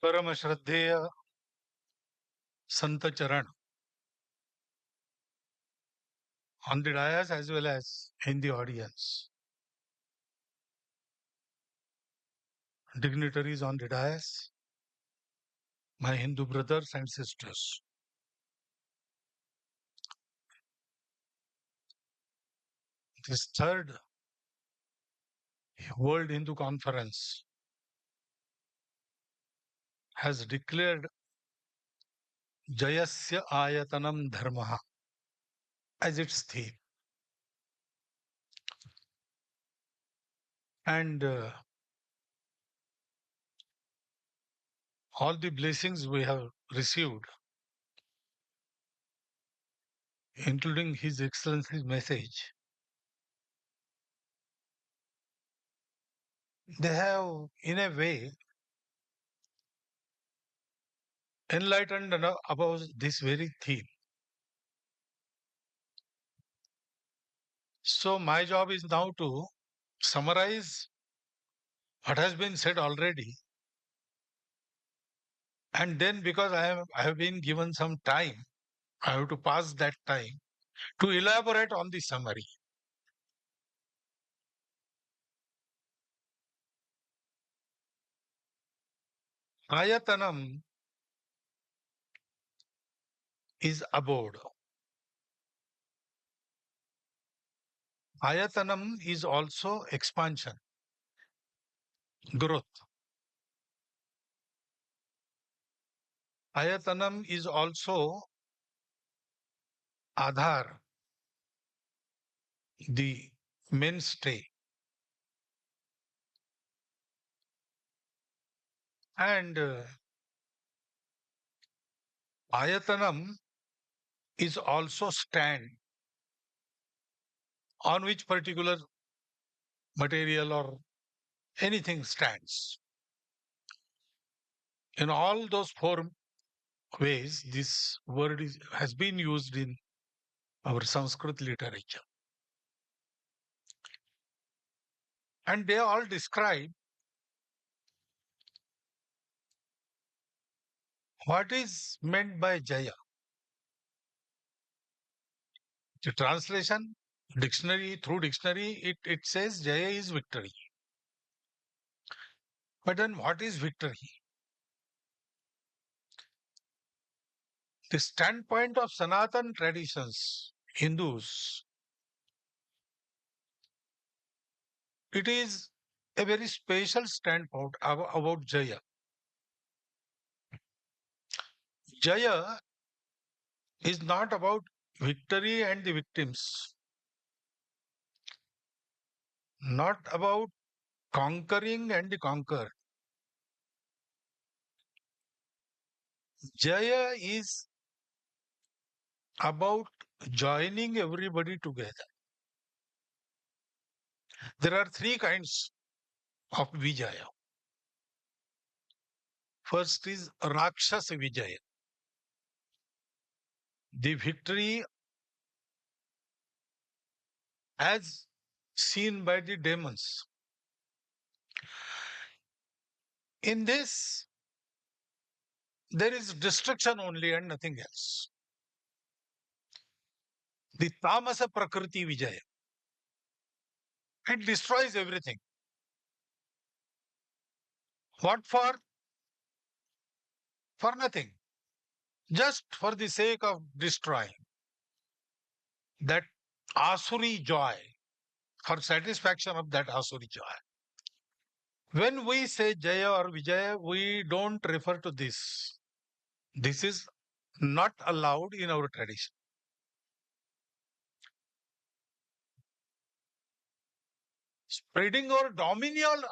परम श्रद्धेय Sant Charan on the dais as well as in the audience. Dignitaries on the dais, my Hindu brothers and sisters. This third World Hindu Conference has declared Jayasya Ayatanam Dharmaha as its theme. And all the blessings we have received, including His Excellency's message, they have, in a way, enlightened about this very theme. So, my job is now to summarize what has been said already, and then because I have been given some time, I have to pass that time to elaborate on the summary. Ayatanam is abode. Ayatanam is also expansion, growth. Ayatanam is also Adhar, the mainstay. And Ayatanam is also stand on which particular material or anything stands. In all those four ways, this word has been used in our Sanskrit literature. And they all describe what is meant by Jaya. The translation, through dictionary, it says Jaya is victory. But then what is victory? The standpoint of Sanatan traditions, Hindus, it is a very special standpoint about Jaya. Jaya is not about victory and the victims, not about conquering and the conquered. Jaya is about joining everybody together. There are three kinds of Vijaya. First is Rakshasa Vijaya, the victory as seen by the demons. In this, there is destruction only and nothing else. The Tamasa Prakriti Vijaya, it destroys everything. What for? For nothing. Just for the sake of destroying. That Asuri joy, for satisfaction of that Asuri joy. When we say Jaya or Vijaya, we don't refer to this. This is not allowed in our tradition. Spreading our dominion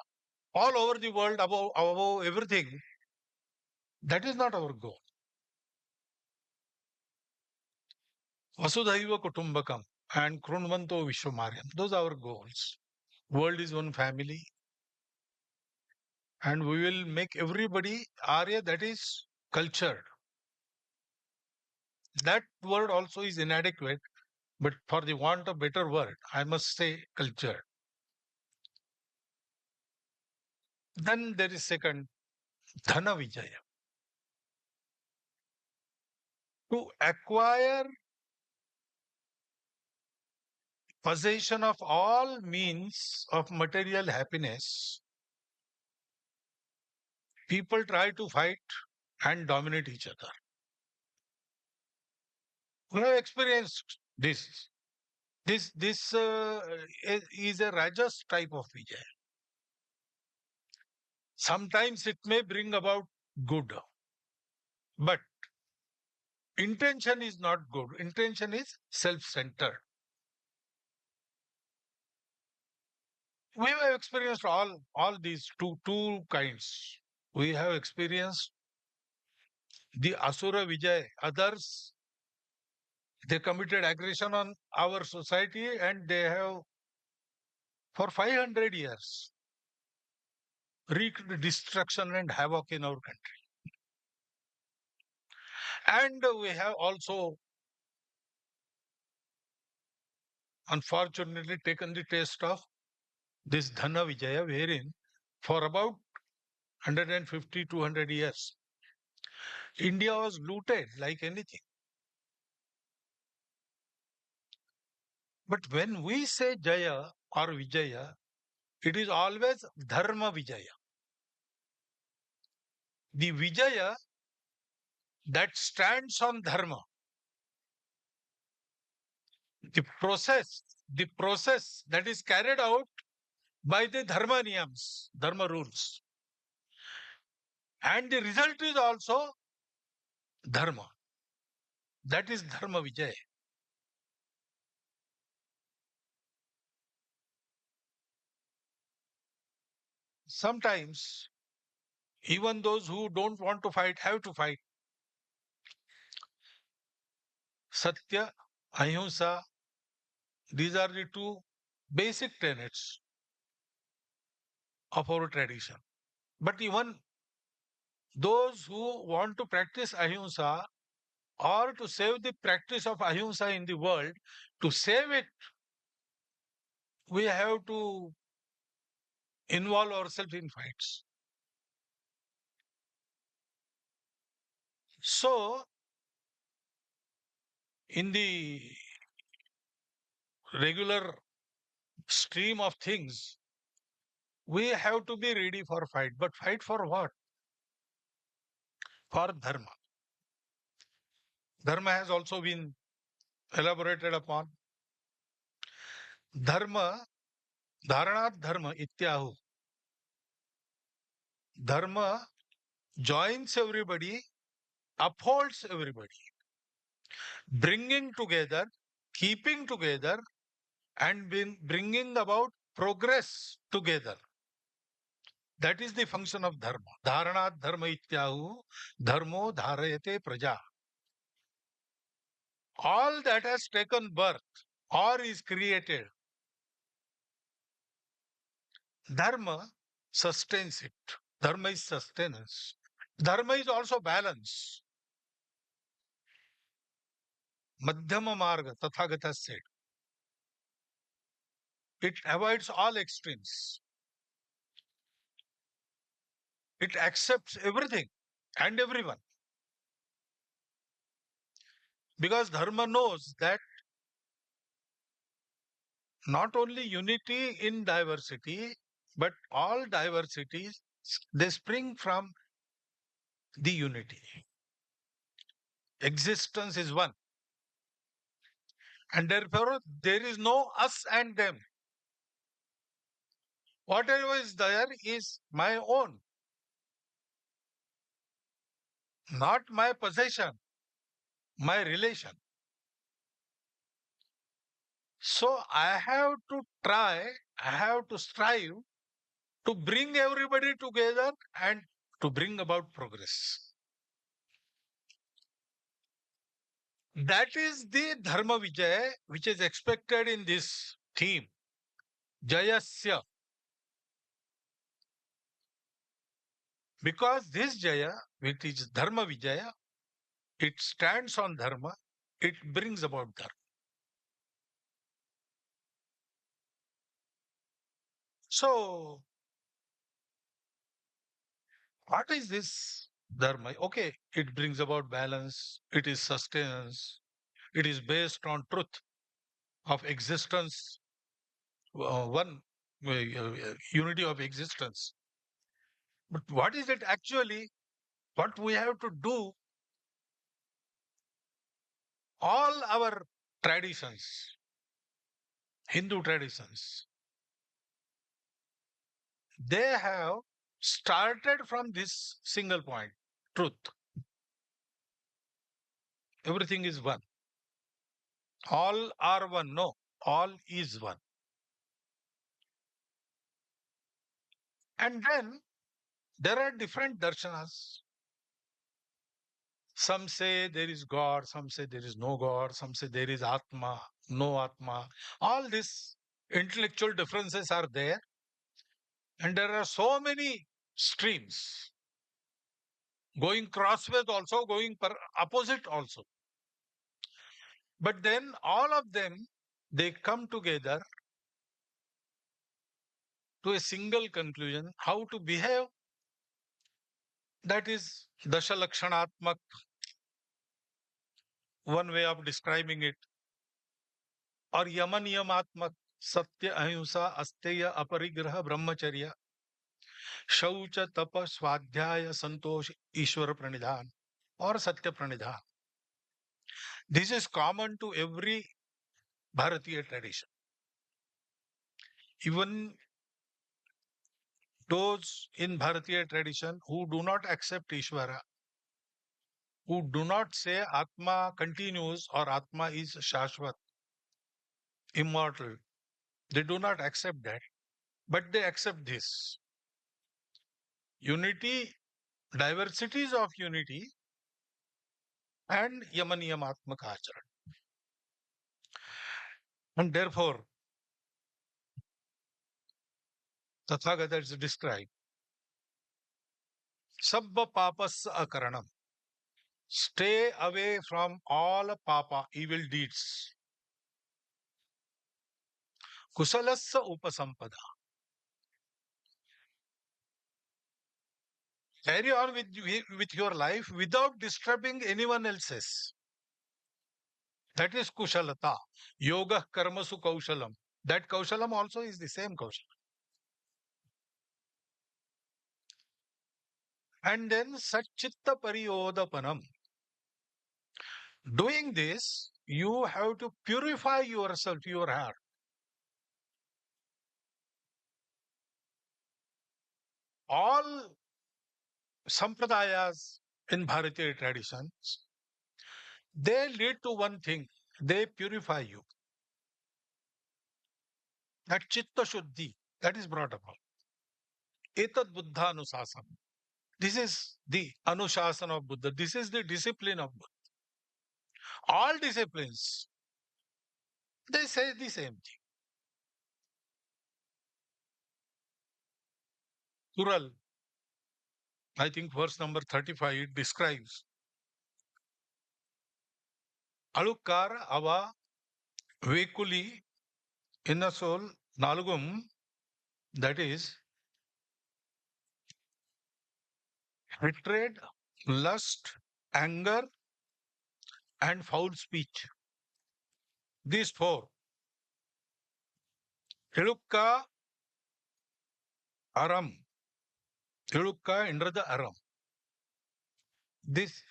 all over the world above everything, that is not our goal. Vasudhaiva Kutumbakam and Krunvanto Vishwamaryam, those are our goals. World is one family, and we will make everybody Arya, that is cultured. That word also is inadequate, but for the want of better word, I must say cultured. Then there is second, Dhana Vijaya. To acquire possession of all means of material happiness, people try to fight and dominate each other. We have experienced this. This is a Rajas type of Vijay. Sometimes it may bring about good, but intention is not good. Intention is self-centered. We have experienced all these two kinds. We have experienced the Asura Vijay. Others, they committed aggression on our society and they have for 500 years wreaked destruction and havoc in our country. And we have also unfortunately taken the taste of this Dhana Vijaya, wherein for about 150, 200 years, India was looted like anything. But when we say Jaya or Vijaya, it is always Dharma Vijaya. The Vijaya that stands on Dharma. The process that is carried out by the Dharma Niyams, Dharma rules. And the result is also Dharma. That is Dharma Vijaya. Sometimes, even those who don't want to fight have to fight. Satya, Ahimsa, these are the two basic tenets of our tradition. But even those who want to practice Ahimsa or to save the practice of Ahimsa in the world, to save it, we have to involve ourselves in fights. So, in the regular stream of things, we have to be ready for fight. But fight for what? For Dharma. Dharma has also been elaborated upon. Dharma, Dharanat Dharma Ityahu. Dharma joins everybody, upholds everybody, bringing together, keeping together, and bringing about progress together. That is the function of Dharma. Dharanat Dharma Ityahu, Dharmo Dharayate Praja. All that has taken birth or is created, Dharma sustains it. Dharma is sustenance. Dharma is also balance. Madhyama Marga, Tathagata said. It avoids all extremes. It accepts everything and everyone. Because Dharma knows that not only unity in diversity, but all diversities, they spring from the unity. Existence is one. And therefore, there is no us and them. Whatever is there is my own, not my possession, my relation. So I have to strive to bring everybody together and to bring about progress. That is the Dharma Vijay which is expected in this theme. Jayasya. Because this Jaya, which is Dharma Vijaya, it stands on Dharma, it brings about Dharma. So, What is this dharma? Okay, it brings about balance, it is sustenance, it is based on truth of existence, one unity of existence. But what is it actually? What we have to do, all our traditions, Hindu traditions, they have started from this single point truth. Everything is one. All are one. No, all is one. And then there are different darshanas. Some say there is God, some say there is no God, some say there is Atma, no Atma. All these intellectual differences are there. And there are so many streams going crossways also, going opposite also. But then all of them, they come together to a single conclusion how to behave. That is Dashalakshanaatmak, one way of describing it, or Yamanyamatmak, Satya Ahimsa Asteya Aparigraha Brahmacharya, Shaucha Tapa Swadhyaya Santosh Ishwara Pranidhan, or Satya Pranidhan. This is common to every Bharatiya tradition. Even those in Bharatiya tradition who do not accept Ishvara, who do not say Atma continues or Atma is Shashvat, immortal, they do not accept that, but they accept this. Unity, diversities of unity, and Yamanyamatmaka Acharan. And therefore, Tathagata is described, Sabba Papas Akaranam. Stay away from all papa, evil deeds. Kusalassa Upasampada. Carry on with your life without disturbing anyone else's. That is kushalata. Yoga karmasu kaushalam. That kaushalam also is the same kaushalam. And then satchitta pariyodapanam. Doing this, you have to purify yourself, your heart. All sampradayas in Bharatiya traditions, they lead to one thing. They purify you. That chitta shuddhi, that is brought about. Etad buddha anusasana. This is the anushasana of Buddha. This is the discipline of Buddha. All disciplines, they say the same thing. Corral, I think verse number 35, it describes Alukar ava vekuli inner soul nalugum, that is hatred, lust, anger, and foul speech. These four. Elukka aram. Elukka under the aram. This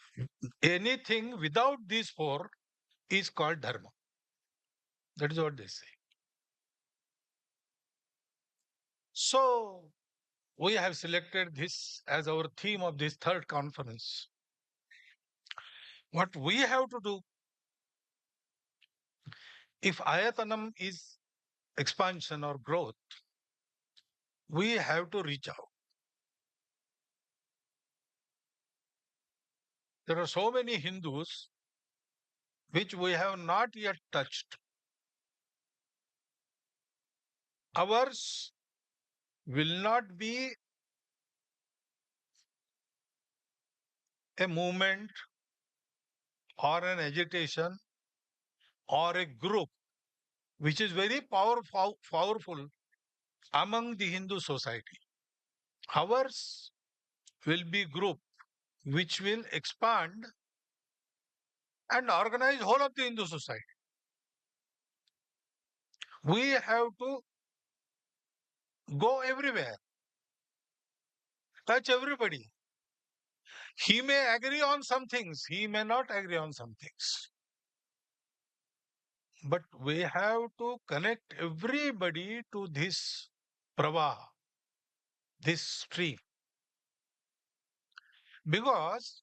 anything without these four is called dharma. That is what they say. So we have selected this as our theme of this third conference. What we have to do, if ayatanam is expansion or growth, we have to reach out. There are so many Hindus which we have not yet touched. Ours will not be a movement or an agitation or a group which is very powerful among the Hindu society. Ours will be group which will expand and organize whole of the Hindu society. We have to go everywhere, touch everybody. He may agree on some things, he may not agree on some things. But we have to connect everybody to this pravaha, this stream, because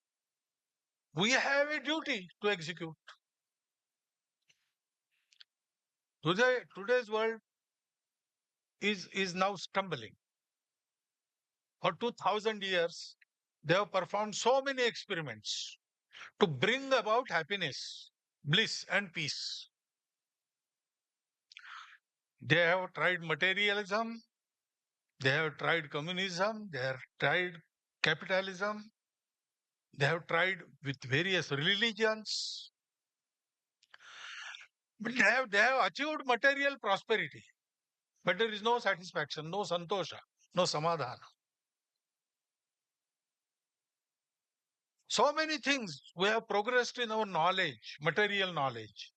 we have a duty to execute. Today's world is now stumbling. For 2000 years, they have performed so many experiments to bring about happiness, bliss, and peace. They have tried materialism, they have tried communism, they have tried capitalism, they have tried with various religions, but they have achieved material prosperity. But there is no satisfaction, no santosha, no samadhana. So many things we have progressed in our knowledge, material knowledge,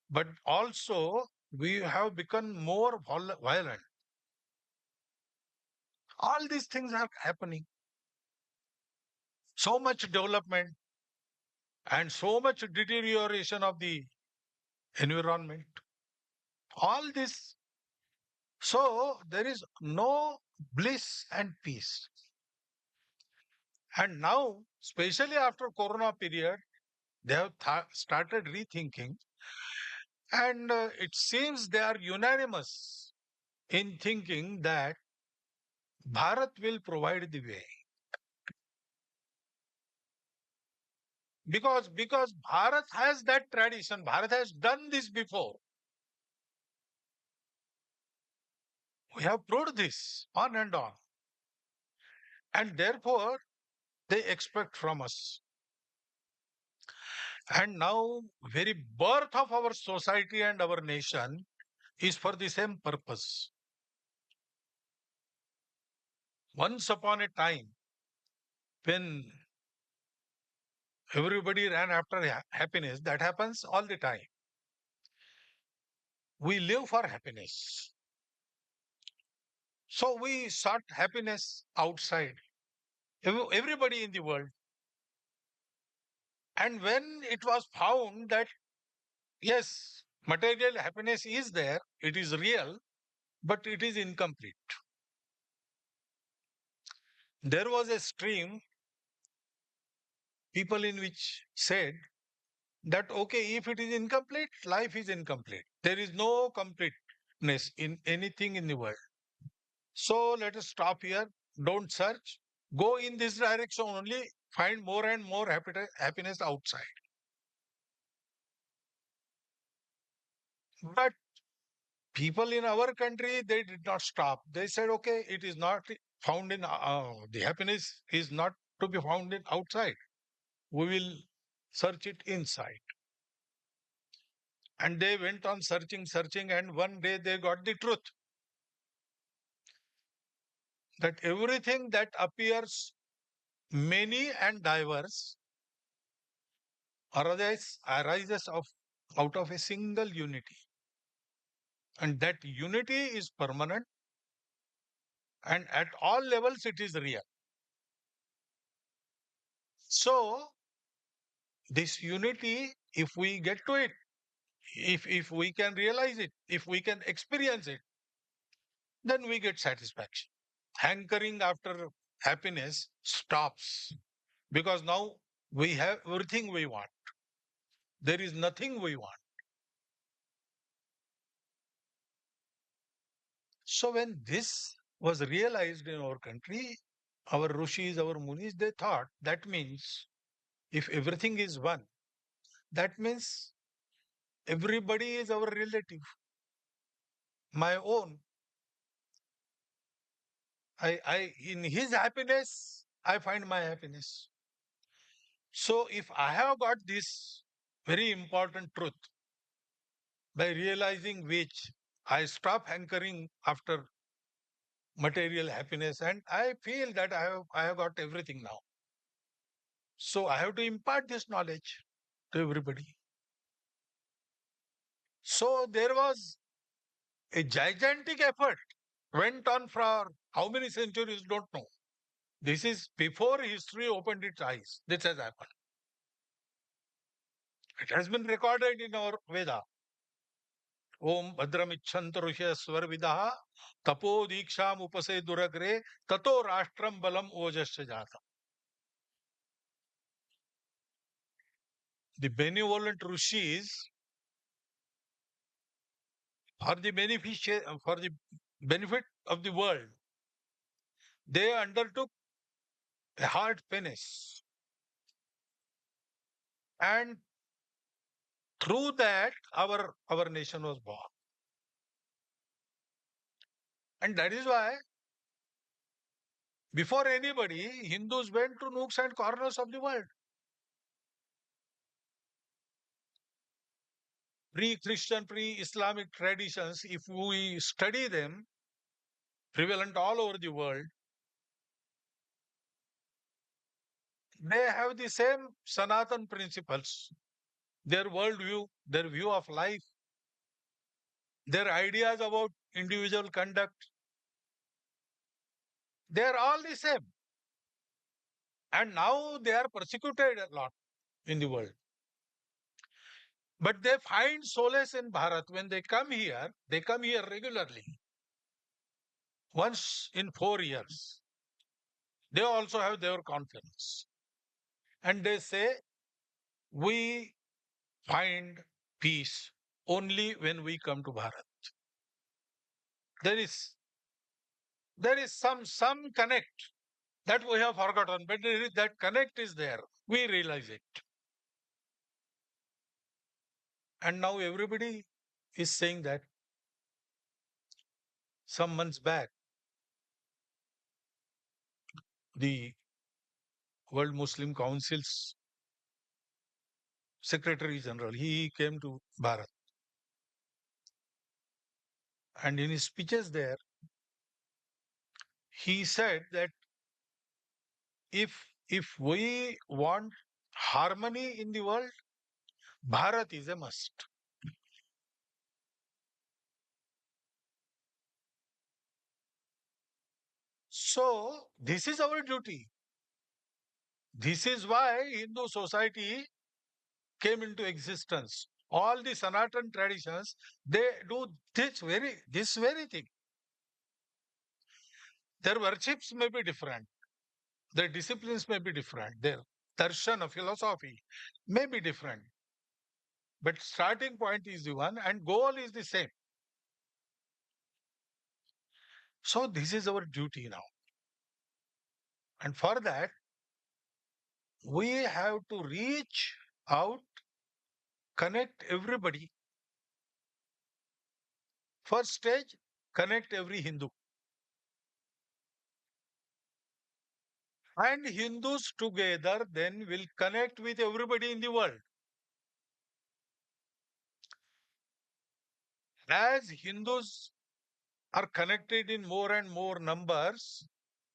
but also we have become more violent. All these things are happening. So much development and so much deterioration of the environment. All this. So there is no bliss and peace. And now, especially after Corona period, they have started rethinking, and it seems they are unanimous in thinking that Bharat will provide the way. Because Bharat has that tradition, Bharat has done this before. We have proved this on and on. And therefore, they expect from us. And now, very birth of our society and our nation is for the same purpose. Once upon a time, when everybody ran after happiness, that happens all the time. We live for happiness. So we sought happiness outside, everybody in the world. And when it was found that, yes, material happiness is there, it is real, but it is incomplete. There was a stream, people in which said that, okay, if it is incomplete, life is incomplete. There is no completeness in anything in the world. So let us stop here. Don't search. Go in this direction only. Find more and more happiness outside. But people in our country, they did not stop. They said, okay, it is not found in, the happiness is not to be found in outside. We will search it inside. And they went on searching, and one day they got the truth that everything that appears many and diverse arises out of a single unity. And that unity is permanent, and at all levels it is real. So, this unity, if we get to it, if we can realize it, if we can experience it, then we get satisfaction. Hankering after happiness stops, because now we have everything we want. There is nothing we want. So when this was realized in our country, our rishis, our munis, they thought that means if everything is one, that means everybody is our relative, my own. I in his happiness, I find my happiness. So if I have got this very important truth, by realizing which I stop hankering after material happiness, and I feel that I have got everything now. So I have to impart this knowledge to everybody. So there was a gigantic effort went on for how many centuries, don't know. This is before history opened its eyes. This has happened. It has been recorded in our Veda. Om Bhadramichhant Rushya Swarvidaha Tapo Diksham Upase Duragre Tato Rashtram Balam Ojasya Jata. The benevolent rishis, for the benefit of the world, they undertook a hard penance, and through that our nation was born. And that is why before anybody, Hindus went to nooks and corners of the world. Pre-Christian, pre-Islamic traditions, if we study them, prevalent all over the world, they have the same Sanatan principles, their worldview, their view of life, their ideas about individual conduct. They are all the same. And now they are persecuted a lot in the world. But they find solace in Bharat. When they come here regularly, once in 4 years. They also have their conference. And they say, we find peace only when we come to Bharat. There is some connect that we have forgotten, but that connect is there. We realize it. And now everybody is saying that. Some months back, the World Muslim Council's Secretary General, he came to Bharat. And in his speeches there, he said that if we want harmony in the world, Bharat is a must. So this is our duty. This is why Hindu society came into existence. All the Sanatan traditions, they do this very thing. Their worships may be different, their disciplines may be different, their darshan, philosophy may be different. But starting point is the one and goal is the same. So this is our duty now. And for that, we have to reach out, connect everybody. First stage, connect every Hindu. And Hindus together then will connect with everybody in the world. As Hindus are connected in more and more numbers,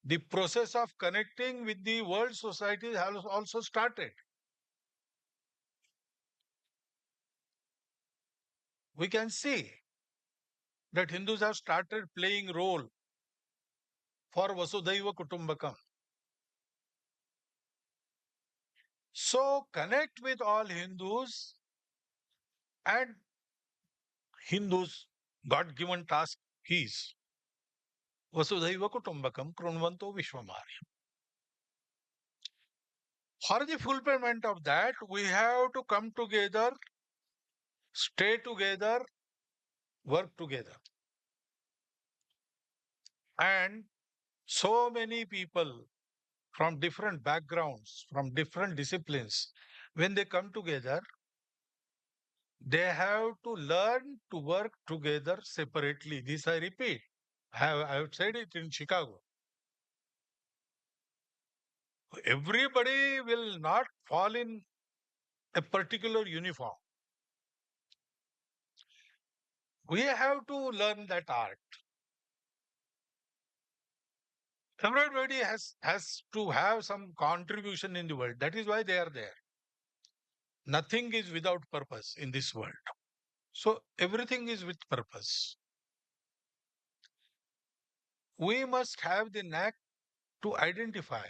the process of connecting with the world society has also started. We can see that Hindus have started playing role for Vasudhaiva Kutumbakam. So connect with all Hindus, and Hindus' God-given task is Vasudhaiva Kutumbakam Krunvanto Vishwamari. For the fulfillment of that, we have to come together, stay together, work together. And so many people from different backgrounds, from different disciplines, when they come together, they have to learn to work together separately. This I repeat. I have said it in Chicago. Everybody will not fall in a particular uniform. We have to learn that art. Everybody has to have some contribution in the world. That is why they are there. Nothing is without purpose in this world. So everything is with purpose. We must have the knack to identify,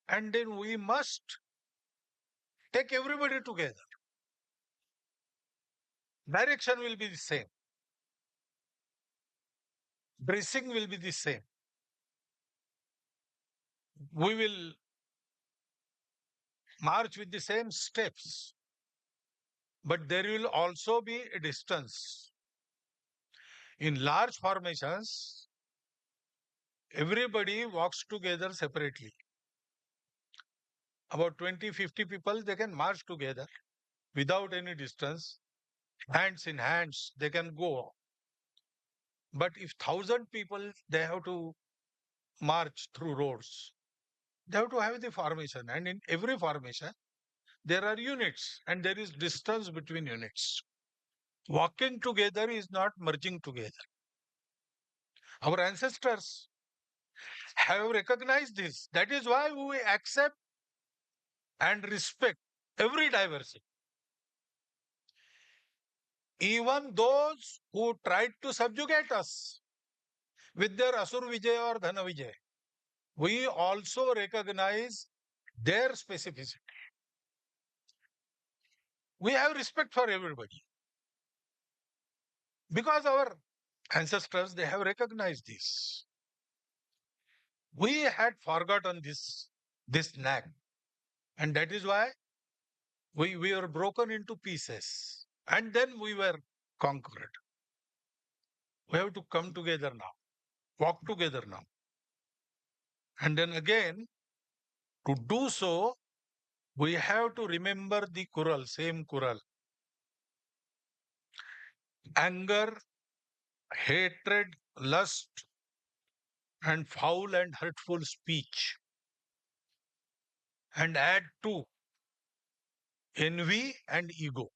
and then we must take everybody together. Direction will be the same. Dressing will be the same. We will march with the same steps, but there will also be a distance. In large formations, everybody walks together separately. About 20, 50 people, they can march together without any distance, hands in hands, they can go. But if 1,000 people, they have to march through roads, they have to have the formation. And in every formation, there are units and there is distance between units. Walking together is not merging together. Our ancestors have recognized this. That is why we accept and respect every diversity. Even those who tried to subjugate us with their Asur Vijay or Dhana Vijay, we also recognize their specificity. We have respect for everybody because our ancestors, they have recognized this. We had forgotten this knack, and that is why we were broken into pieces and then we were conquered. We have to come together now, walk together now. And then again, to do so, we have to remember the Corral, same Corral. Anger, hatred, lust, and foul and hurtful speech. And add to envy and ego.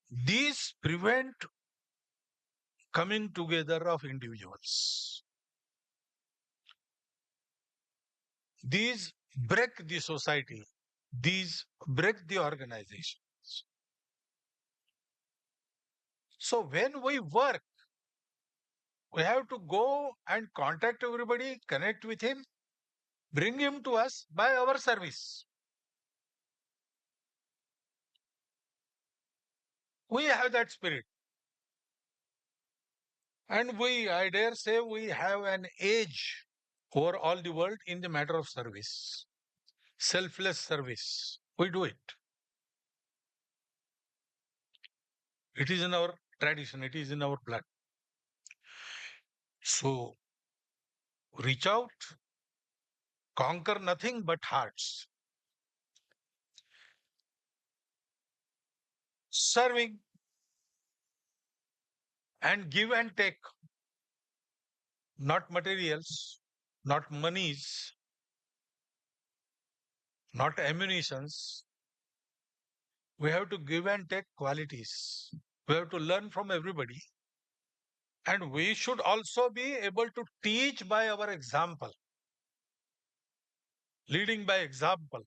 These prevent coming together of individuals. These break the society. These break the organization. So when we work, we have to go and contact everybody, connect with him, bring him to us by our service. We have that spirit. And I dare say, we have an edge over all the world in the matter of service. Selfless service. We do it. It is in our tradition, it is in our blood. So reach out, conquer nothing but hearts. Serving and give and take, not materials, not monies, not ammunitions. We have to give and take qualities. We have to learn from everybody. And we should also be able to teach by our example, leading by example,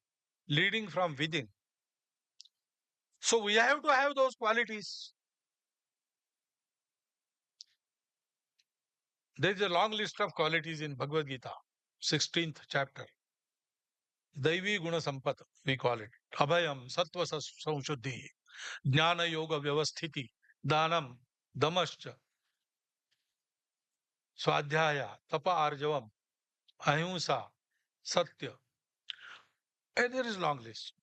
leading from within. So we have to have those qualities. There is a long list of qualities in Bhagavad Gita, 16th chapter. Daivi Guna Sampat, we call it. Abhayam, Sattva Samshuddhi, Jnana Yoga Vyavasthiti, Danam, Damascha, Swadhyaya, Tapa Arjavam, Ahimsa, Satya. And there is long list.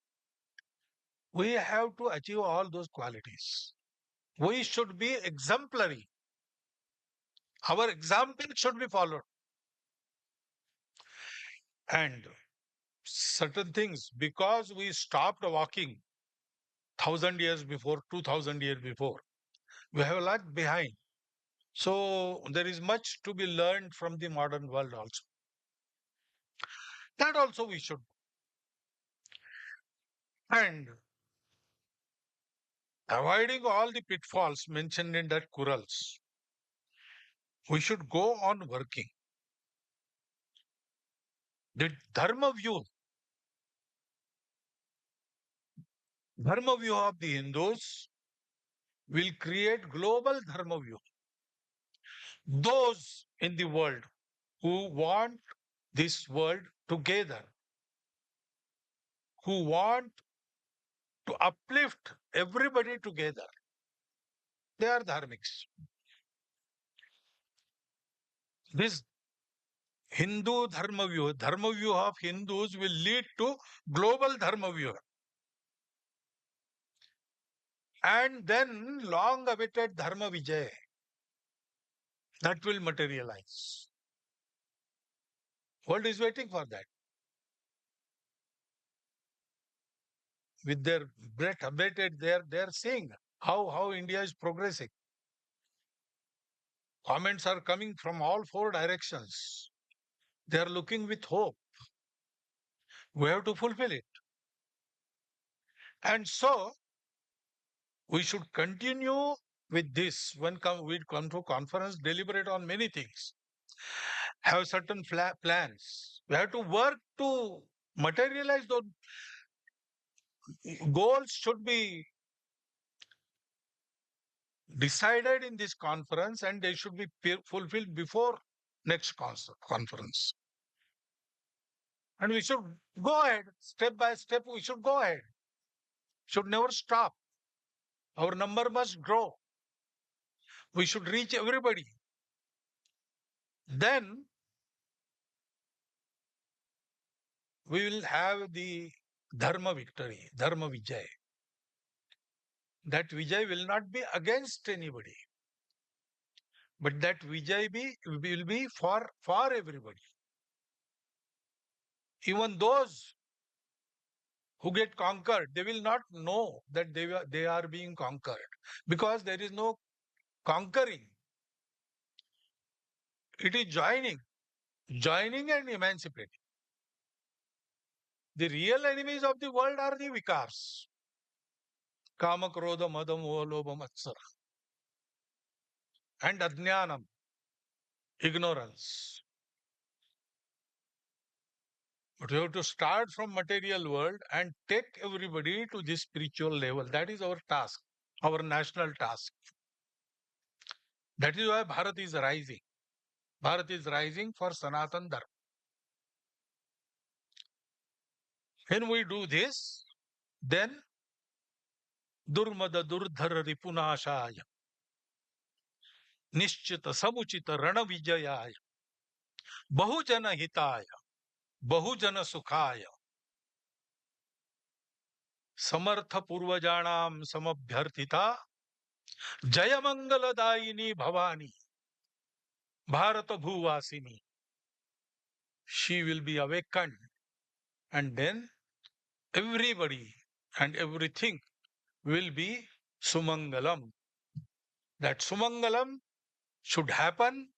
We have to achieve all those qualities. We should be exemplary. Our example should be followed. And certain things, because we stopped walking 1,000 years before, 2,000 years before, we have lagged behind. So there is much to be learned from the modern world also. That also we should. And avoiding all the pitfalls mentioned in that Corrals, we should go on working. The Dharma view of the Hindus will create global Dharma view. Those in the world who want this world together, who want to uplift everybody together, they are dharmics. This Dharma view of Hindus will lead to global Dharma view. And then long awaited Dharma Vijay, that will materialize. World is waiting for that. With their breath abated, they are seeing how India is progressing. Comments are coming from all four directions. They are looking with hope. We have to fulfill it. And so, we should continue with this. When we come to conference, deliberate on many things, have certain plans. We have to work to materialize those goals. Should be decided in this conference, and they should be fulfilled before next conference. And we should go ahead, step by step. We should go ahead. Should never stop. Our number must grow. We should reach everybody. Then we will have the Dharma Victory, Dharma Vijay. That Vijay will not be against anybody, but that Vijay will be for everybody. Even those who get conquered, they will not know that they are being conquered, because there is no conquering. It is joining and emancipating. The real enemies of the world are the vikars. Kama, Krodha, Mada, Moha, Lobha, Matsara. And Ajnanam, ignorance. But we have to start from material world and take everybody to this spiritual level. That is our task, our national task. That is why Bharat is rising. Bharat is rising for Sanatan Dharma. When we do this, then Durmada Durdhara Ripunashaya, Nishchita Samuchita Rana Vijayaya, Bahujana Hitaya, Bahujana Sukhaya, Samartha Purvajanam Samabhyarthita, Jayamangala Bhavani, Bharata Bhuvasini. She will be awakened, and then everybody and everything will be Sumangalam. That Sumangalam should happen,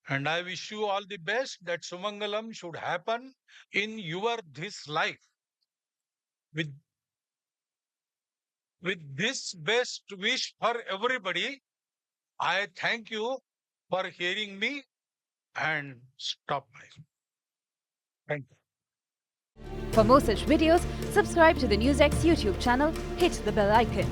and I wish you all the best. That Sumangalam should happen in this life. With this best wish for everybody, I thank you for hearing me and stop my. Thank you. For more such videos, subscribe to the NewsX YouTube channel, hit the bell icon.